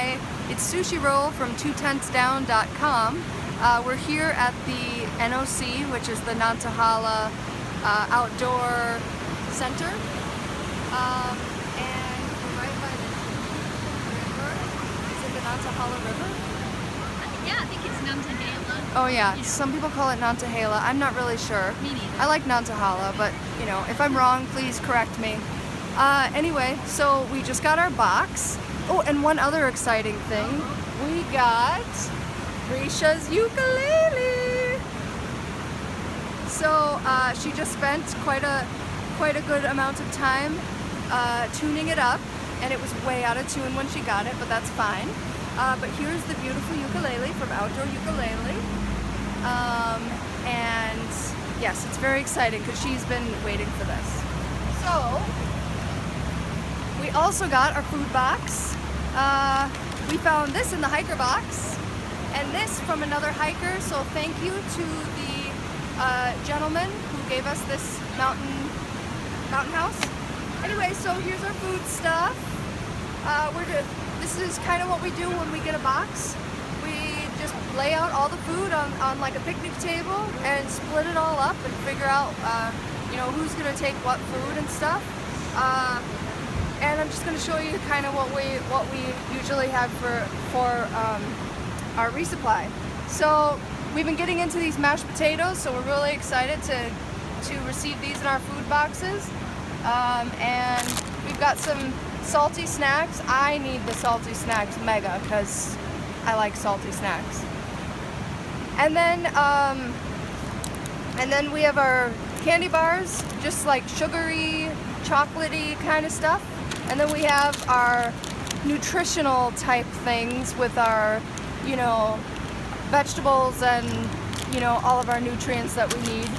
Hi, it's Sushi Roll from TwoTentsDown.com. We're here at the NOC, which is the Nantahala Outdoor Center. And we're right by the river. Is it the Nantahala River? Yeah, I think it's Nantahala. Oh yeah, some people call it Nantahala. I'm not really sure. Me neither. I like Nantahala, but you know, if I'm wrong, please correct me. Anyway, so we just got our box. Oh, and one other exciting thing. We got Risha's ukulele. So she just spent quite a good amount of time tuning it up, and it was way out of tune when she got it, but that's fine. But here's the beautiful ukulele from Outdoor Ukulele. And yes, it's very exciting because she's been waiting for this. So we also got our food box. We found this in the hiker box and this from another hiker, so thank you to the gentleman who gave us this mountain house. Anyway, so here's our food stuff. This is kind of what we do when we get a box. We just lay out all the food on like a picnic table and split it all up and figure out you know, who's gonna take what food and stuff. And I'm just going to show you kind of what we usually have for our resupply. So we've been getting into these mashed potatoes, so we're really excited to receive these in our food boxes. And we've got some salty snacks. I need the salty snacks mega because I like salty snacks. And then we have our candy bars, just like sugary, chocolatey kind of stuff. And then we have our nutritional type things with our, you know, vegetables and, you know, all of our nutrients that we need.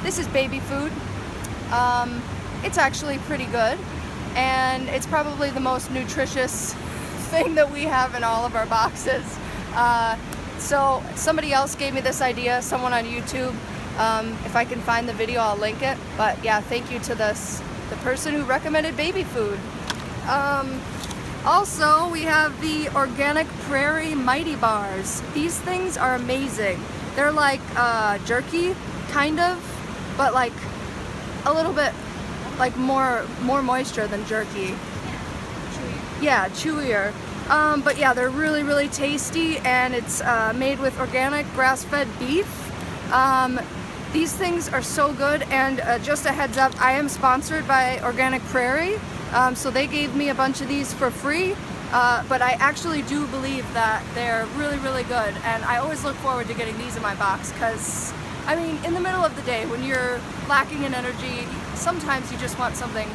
This is baby food. It's actually pretty good, and it's probably the most nutritious thing that we have in all of our boxes. So somebody else gave me this idea, someone on YouTube. If I can find the video, I'll link it. But yeah, thank you to the person who recommended baby food. Also, we have the Organic Prairie Mighty Bars. These things are amazing. They're like jerky, kind of, but like a little bit like more moisture than jerky. Yeah, chewier. But yeah, they're really, really tasty, and it's made with organic grass-fed beef. These things are so good, and just a heads up, I am sponsored by Organic Prairie, so they gave me a bunch of these for free, but I actually do believe that they're really, really good, and I always look forward to getting these in my box because, I mean, in the middle of the day when you're lacking in energy, sometimes you just want something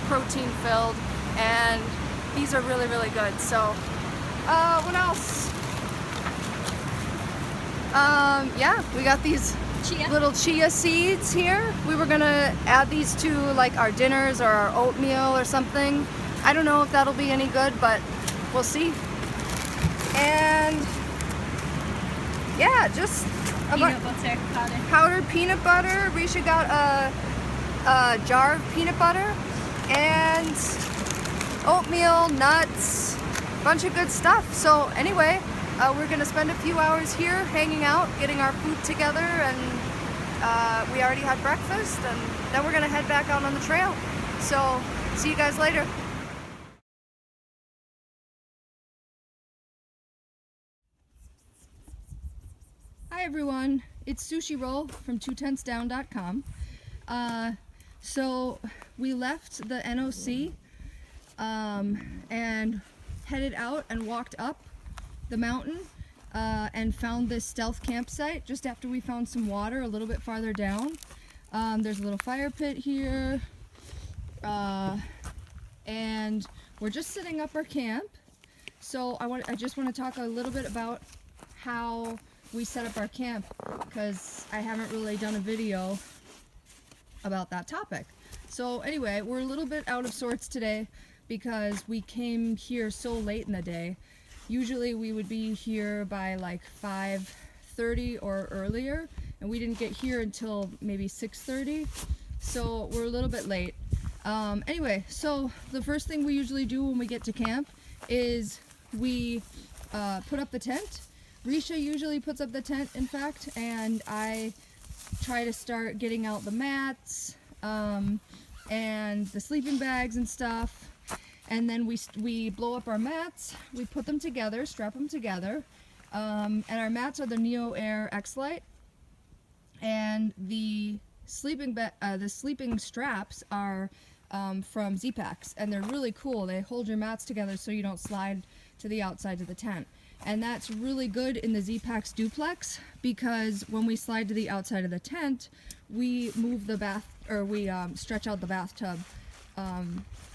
protein-filled, and these are really, really good. So, what else? Yeah, we got these little chia seeds here. We were gonna add these to like our dinners or our oatmeal or something. I don't know if that'll be any good, but we'll see. And yeah, just peanut butter powdered peanut butter. Risha got a jar of peanut butter and oatmeal, nuts, bunch of good stuff. So anyway, we're gonna spend a few hours here hanging out, getting our food together, and we already had breakfast, and then we're gonna head back out on the trail. So see you guys later. Hi everyone, it's Sushi Roll from TwoTentsDown.com. So we left the NOC and headed out and walked up the mountain and found this stealth campsite just after we found some water a little bit farther down. There's a little fire pit here, and we're just setting up our camp. So I just want to talk a little bit about how we set up our camp, because I haven't really done a video about that topic. So anyway, we're a little bit out of sorts today because we came here so late in the day. Usually we would be here by like 5:30 or earlier, and we didn't get here until maybe 6:30, so we're a little bit late. Anyway, so the first thing we usually do when we get to camp is we put up the tent. Risha usually puts up the tent, in fact, and I try to start getting out the mats and the sleeping bags and stuff. And then we blow up our mats, we put them together, strap them together, and our mats are the Neo Air X-Lite, and the sleeping straps are from Z-Packs, and they're really cool. They hold your mats together so you don't slide to the outside of the tent. And that's really good in the Z-Packs duplex, because when we slide to the outside of the tent, we move the stretch out the bathtub,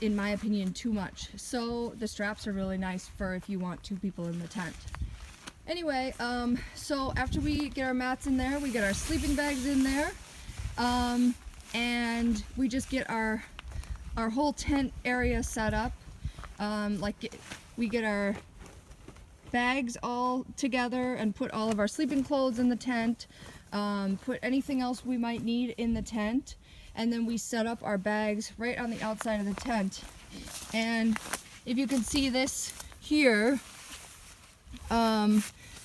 in my opinion, too much. So the straps are really nice for if you want 2 people in the tent. Anyway, so after we get our mats in there, we get our sleeping bags in there, and we just get our whole tent area set up. We get our bags all together and put all of our sleeping clothes in the tent, put anything else we might need in the tent, and then we set up our bags right on the outside of the tent. And if you can see this here,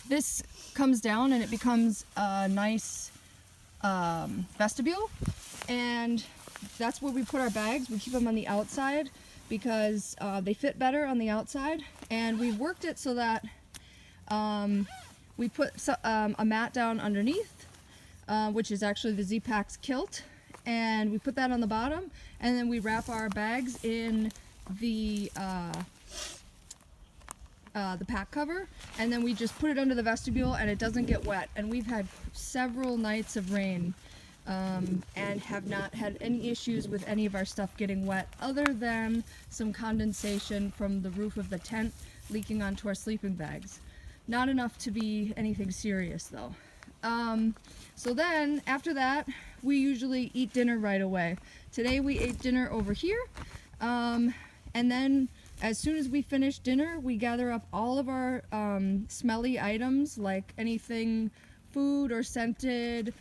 this comes down and it becomes a nice vestibule, and that's where we put our bags. We keep them on the outside because they fit better on the outside, and we've worked it so that we put a mat down underneath, which is actually the Z-Packs kilt, and we put that on the bottom, and then we wrap our bags in the pack cover, and then we just put it under the vestibule, and it doesn't get wet. And we've had several nights of rain and have not had any issues with any of our stuff getting wet, other than some condensation from the roof of the tent leaking onto our sleeping bags. Not enough to be anything serious though. So then after that, we usually eat dinner right away. Today we ate dinner over here, and then as soon as we finish dinner, we gather up all of our smelly items, like anything food or scented,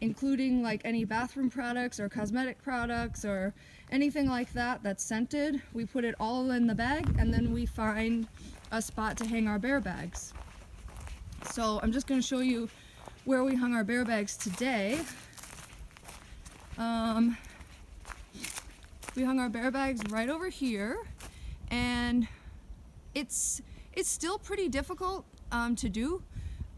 including like any bathroom products or cosmetic products or anything like that that's scented. We put it all in the bag, and then we find a spot to hang our bear bags. So I'm just going to show you where we hung our bear bags today. We hung our bear bags right over here, and it's still pretty difficult to do,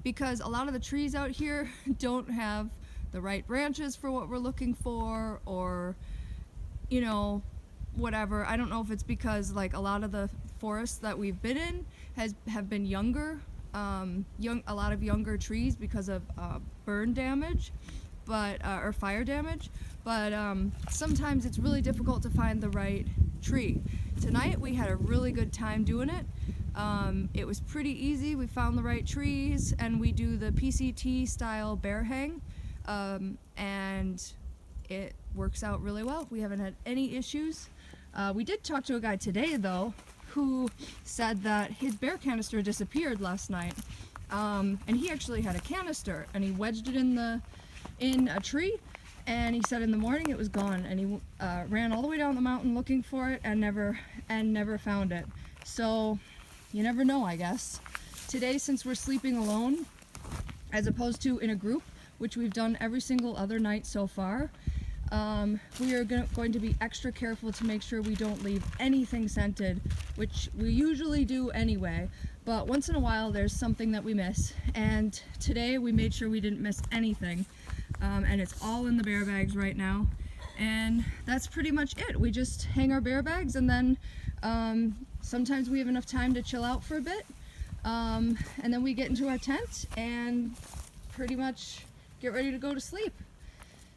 because a lot of the trees out here don't have the right branches for what we're looking for, or you know, whatever. I don't know if it's because like a lot of the forests that we've been in have been younger, a lot of younger trees because of burn damage, or fire damage. But sometimes it's really difficult to find the right tree. Tonight we had a really good time doing it. It was pretty easy. We found the right trees, and we do the PCT style bear hang, and it works out really well. We haven't had any issues. We did talk to a guy today though, who said that his bear canister disappeared last night, and he actually had a canister, and he wedged it in a tree, and he said in the morning it was gone, and he ran all the way down the mountain looking for it and never found it. So you never know, I guess. Today, since we're sleeping alone as opposed to in a group, which we've done every single other night so far, we are going to be extra careful to make sure we don't leave anything scented, which we usually do anyway, but once in a while there's something that we miss, and today we made sure we didn't miss anything, and it's all in the bear bags right now. And that's pretty much it. We just hang our bear bags, and then sometimes we have enough time to chill out for a bit, and then we get into our tent and pretty much get ready to go to sleep.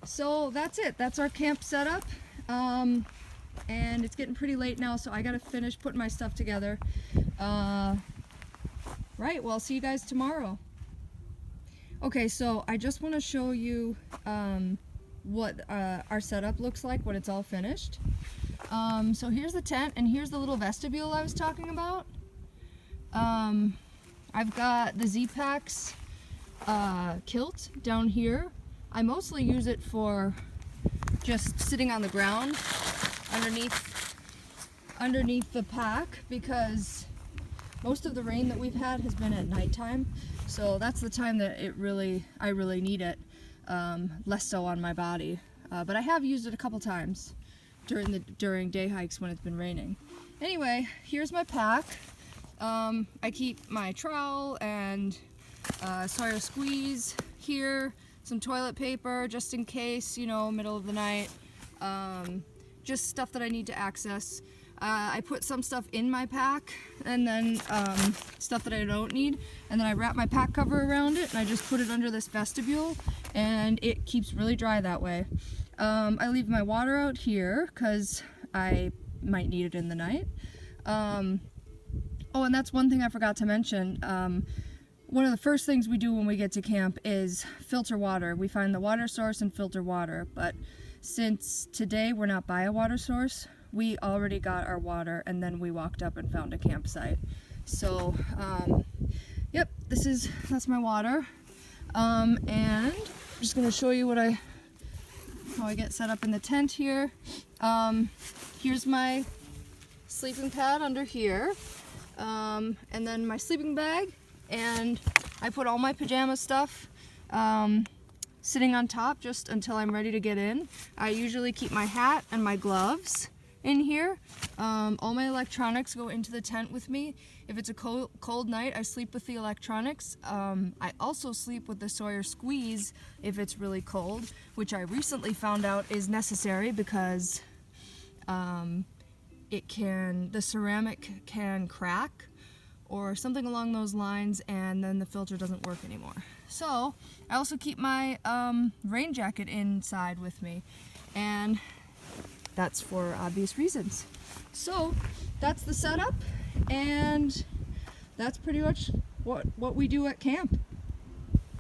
So that's it. That's our camp setup, and it's getting pretty late now, so I gotta finish putting my stuff together. Right, well, I'll see you guys tomorrow. Okay, so I just want to show you what our setup looks like when it's all finished. So here's the tent, and here's the little vestibule I was talking about. I've got the Z-Packs kilt down here. I mostly use it for just sitting on the ground underneath the pack, because most of the rain that we've had has been at nighttime, so that's the time that I really need it, less so on my body. But I have used it a couple times during day hikes when it's been raining. Anyway, here's my pack. I keep my trowel and Sawyer squeeze here, some toilet paper just in case, you know, middle of the night, just stuff that I need to access. I put some stuff in my pack and then stuff that I don't need, and then I wrap my pack cover around it and I just put it under this vestibule, and it keeps really dry that way. I leave my water out here because I might need it in the night. Oh, and that's one thing I forgot to mention. One of the first things we do when we get to camp is filter water. We find the water source and filter water, but since today we're not by a water source, we already got our water and then we walked up and found a campsite. So, yep, that's my water. And I'm just gonna show you how I get set up in the tent here. Here's my sleeping pad under here, and then my sleeping bag, and I put all my pajama stuff sitting on top just until I'm ready to get in. I usually keep my hat and my gloves in here. All my electronics go into the tent with me. If it's a cold night, I sleep with the electronics. I also sleep with the Sawyer squeeze if it's really cold, which I recently found out is necessary because the ceramic can crack or something along those lines, and then the filter doesn't work anymore. So I also keep my rain jacket inside with me, and that's for obvious reasons. So that's the setup, and that's pretty much what we do at camp.